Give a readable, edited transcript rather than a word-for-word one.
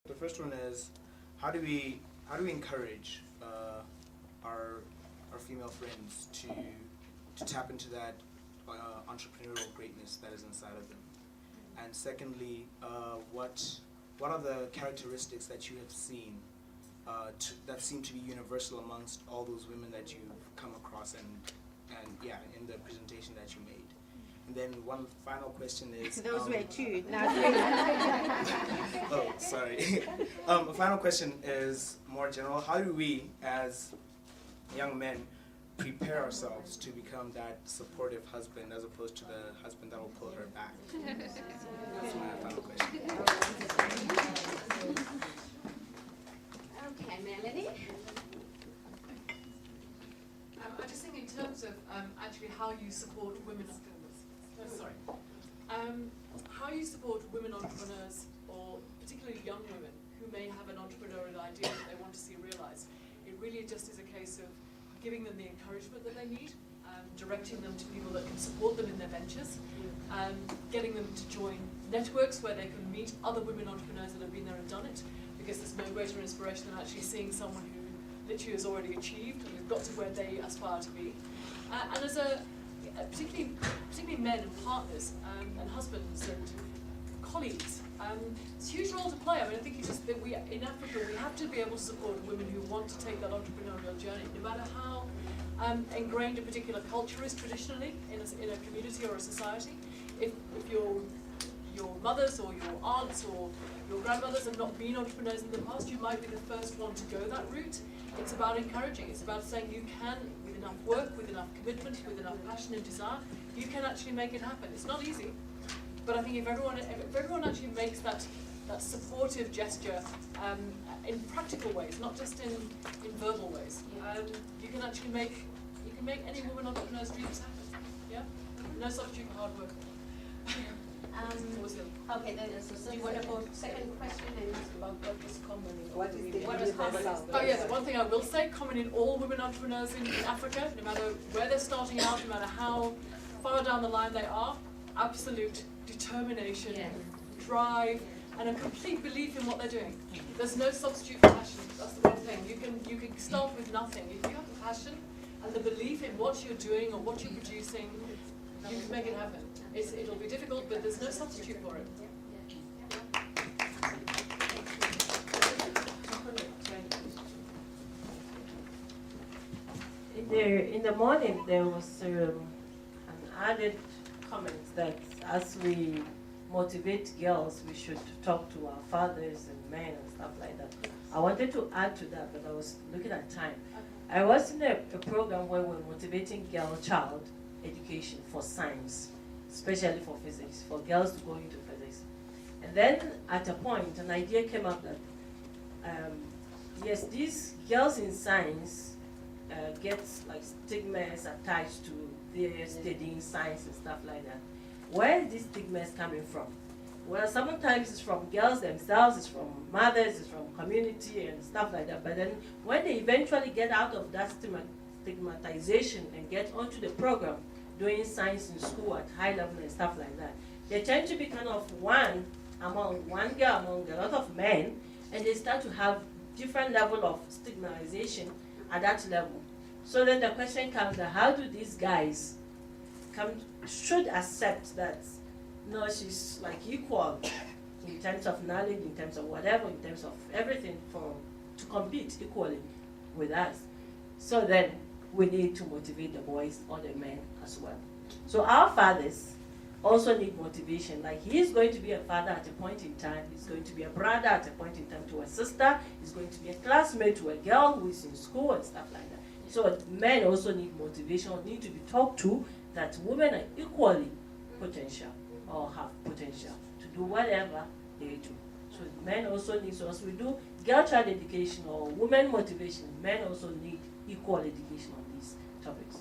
The first one is, how do we encourage our female friends to tap into that entrepreneurial greatness that is inside of them? And secondly, what are the characteristics that you have seen that seem to be universal amongst all those women that you've come across and yeah, in the presentation that you made? And then one final question is... Those were two, not three. Oh, sorry. The final question is more general. How do we, as young men, prepare ourselves to become that supportive husband as opposed to the husband that will pull her back? That's my final question. Okay, Melanie? I just think in terms of actually how you support women how you support women entrepreneurs, or particularly young women who may have an entrepreneurial idea that they want to see realized, it really just is a case of giving them the encouragement that they need, directing them to people that can support them in their ventures, getting them to join networks where they can meet other women entrepreneurs that have been there and done it, because there's no greater inspiration than actually seeing someone who literally has already achieved and has got to where they aspire to be. And as particularly men and partners and husbands and colleagues, it's a huge role to play. I mean, I think that we in Africa we have to be able to support women who want to take that entrepreneurial journey, no matter how ingrained a particular culture is traditionally in a community or a society. If your mothers or your aunts or your grandmothers have not been entrepreneurs in the past, you might be the first one to go that route. It's about encouraging. It's about saying you can, with enough work, with enough commitment, with enough passion and desire, you can actually make it happen. It's not easy, but I think if everyone actually makes that supportive gesture in practical ways, not just in verbal ways, you can actually make any woman entrepreneur's dreams happen. Yeah, no substitute for hard work. Okay, then do you want to go second question and ask about what is common? What is common? Oh yeah, the one thing I will say, common in all women entrepreneurs in Africa, no matter where they're starting out, no matter how far down the line they are, absolute determination, drive, and a complete belief in what they're doing. There's no substitute for passion. That's the one thing. You can start with nothing. If you have the passion and the belief in what you're doing or what you're producing, you can make it happen. It'll be difficult, but there's no substitute for it. In the morning, there was an added comment that as we motivate girls, we should talk to our fathers and men and stuff like that. I wanted to add to that, but I was looking at time. I was in a program where we're motivating child education for science, especially for physics, for girls to go into physics. And then at a point, an idea came up that, yes, these girls in science get like stigmas attached to their studying science and stuff like that. Where is this stigmas coming from? Well, sometimes it's from girls themselves, it's from mothers, it's from community and stuff like that. But then when they eventually get out of that stigmatization and get onto the program, doing science in school at high level and stuff like that, they tend to be kind of one girl among a lot of men, and they start to have different level of stigmatization at that level. So then the question comes that how do these guys should accept that no, she's like equal in terms of knowledge, in terms of whatever, in terms of everything to compete equally with us. So then we need to motivate the boys or the men as well. So our fathers also need motivation. Like he is going to be a father at a point in time, he's going to be a brother at a point in time to a sister, he's going to be a classmate to a girl who is in school and stuff like that. So men also need motivation, need to be talked to that women are equally potential or have potential to do whatever they do. So men also need, so as we do girl child education or women motivation, men also need equal education on these topics.